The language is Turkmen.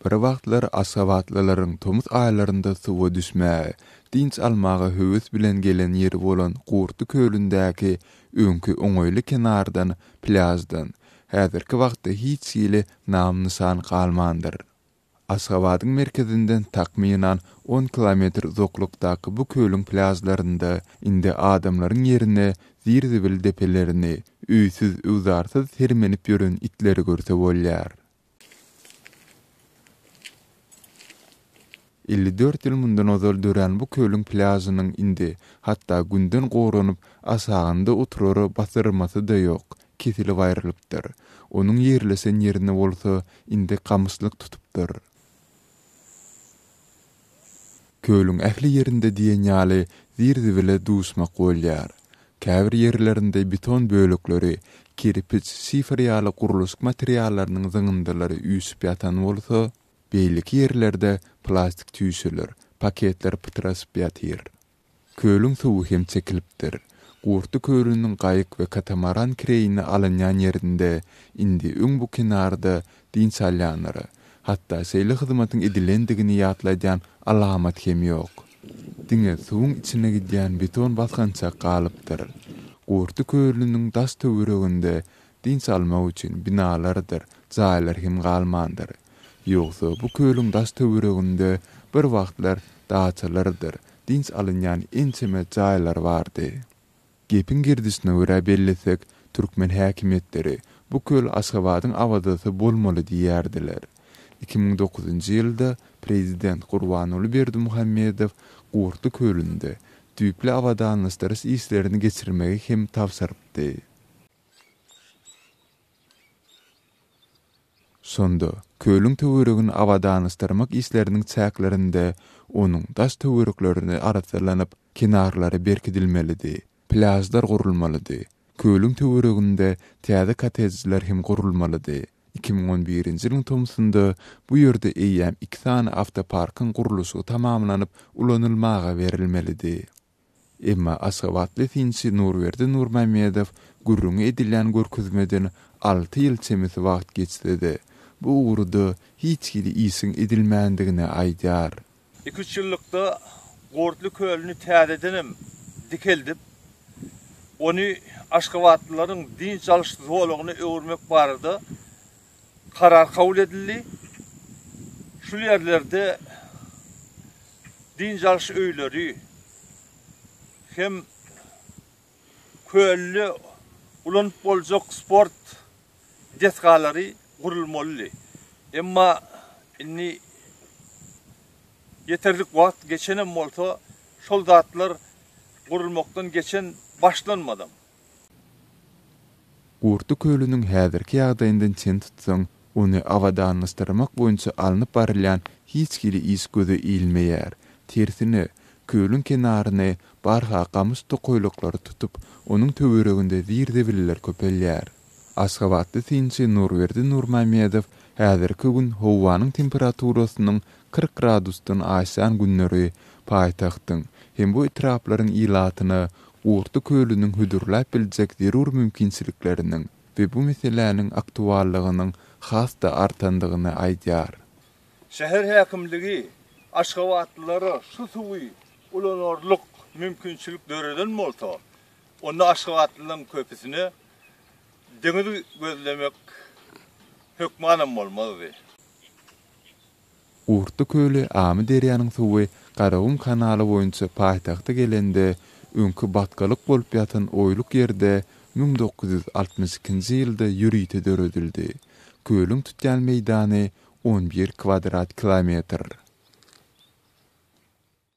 Bir wagtlar Asabatlylaryň tomuz aýlarynda suwa düşmäge, dinç almaga höwes bilen gelen ýeri bolan Gurty kölündäki öňkü oňoýly kenardan plazdan häzirki wagtda hiç ýyly nam-nysan galmandyr. Aşgabatyň merkezinden takminan 10 kilometr uzaklykdaky bu kölüň plazlarynda indi adamlaryň ýerine zirzibil depelerini, üýsüz uzarsız hermenip ýören itleri görse bolýar. 54 ýyl mundan ozal dören bu kölüň plazynyň indi hatda günden goranyp asagynda oturary basyrmasy da ýok, kesilip aýrylypdyr. Onuň ýerlesen ýerine bolsa indi kamyslyk tutupdyr. Kölüň ähli ýerinde diýen ýaly zirzibile duşmak bolýar. Käbir ýerlerinde beton bölükleri, kirpich, sifer ýaly guruluş materiallarynyň zyňyndalary üýsüp ýatan bolsa, beýleki ýerlerde plastik tüýsüler, paketler pytrasyp ýatyr. Kölüň suwy hem çekilipdir. Gurty kölüniň gaýyk we katamaran kireyini alanýan ýerinde indi öň bu kenarda din salýanlary, hatda seýle hyzmatyň edilendigini ýatlaýan alamat hem ýok. Diňe suwuň içine gidýän beton basgança galypdyr. Gurty kölüniň das töwereginde din salmak üçin binalardyr, jaýlar hem galmandyr. Ýogsa bu kölüň das töwereginde bir wagtlar daçalardyr, dinç alynýan ençeme jaýlar bardy. Gepin girdisine görä bellesek, türkmen häkimetleri bu köl Aşgabatyň awazasy bolmaly diýerdiler. 2009-njy ýylda prezident Gurbanuly Berdimuhammedow Gurty kölünde düýpli awadanlystyrys islerini geçirmegi hem tawsarypdy. Sonda kölüň töweregini awadanlystyrmak isleriniň çäklerinde onuň das töwereklerini aratlanyp kenarlary berkidilmelidi. Plazlar gurulmalydy. Kölüň töwereginde täze kotejler hem gurulmalydy. 2011-nji ýylyň tomsunda bu ýerde eýýäm 2 tane awtoparkyň guruluşy tamamlanyp ulanylmaga berilmelidi. Emma Aşgabatly tinçi Nurberdi Nurmammedow gurrun edilen görkezmeden 6 ýyl çemesi wagt geçdi. Bu uğurda hiç ýyly isin edilmändigine aýdýar. 2-3 ýyllykda Gurtly kölüni täzedenim dikeldip, onu Aşgabatlylaryň din çalyşy zowlugyny öwürmek barada karar kabul edildi. Şu ýerlerde din çalyşy öýleri hem köllü ulanyp boljak sport detgalary gurulmaly. Emma inni yeterlik wagt geçenem bolsa şol zatlar gurulmaktan geçen başlanmadan. Gurty kölüniň häzirki ýagdaýyndan çen tutsaň, onu awadanlystyrmak boýunça alınıp barylan hiç kili is göze ilmeýär. Tersine, kölüň kenaryny barha gamys tokoýlyklary tutup, onuň töwereginde zirdebiller köpelýär. Aşgabatly tinçi Nurberdi Nurmammedow häzirki gün howanyň temperaturasynyň 40 gradusdan aşan günleri paýtagtyň hem bu etraplaryň ilatyny Gurty kölüniň hüdürläp biljek zerur mümkinçiliklerining we bu meseleniň aktuallygynyň hasda artandygyny aýdýar. Şäher häkimligi Aşgabatlylara şu suwy ulanarlyk mümkinçilik döreden bolsa, onu Aşgabatlylaryň köpüsine deňiz gözlemek hökmanam bolmaly. Gurty kölü Amy derýanyň suwy Garagum kanaly boýunça paýtagta gelende öňkü batgalyk bolup ýatan oýluk ýerde 1962-nji ýylda ýürüýte döredildi. Kölüň tutýan meýdany 11 kvadrat kilometr.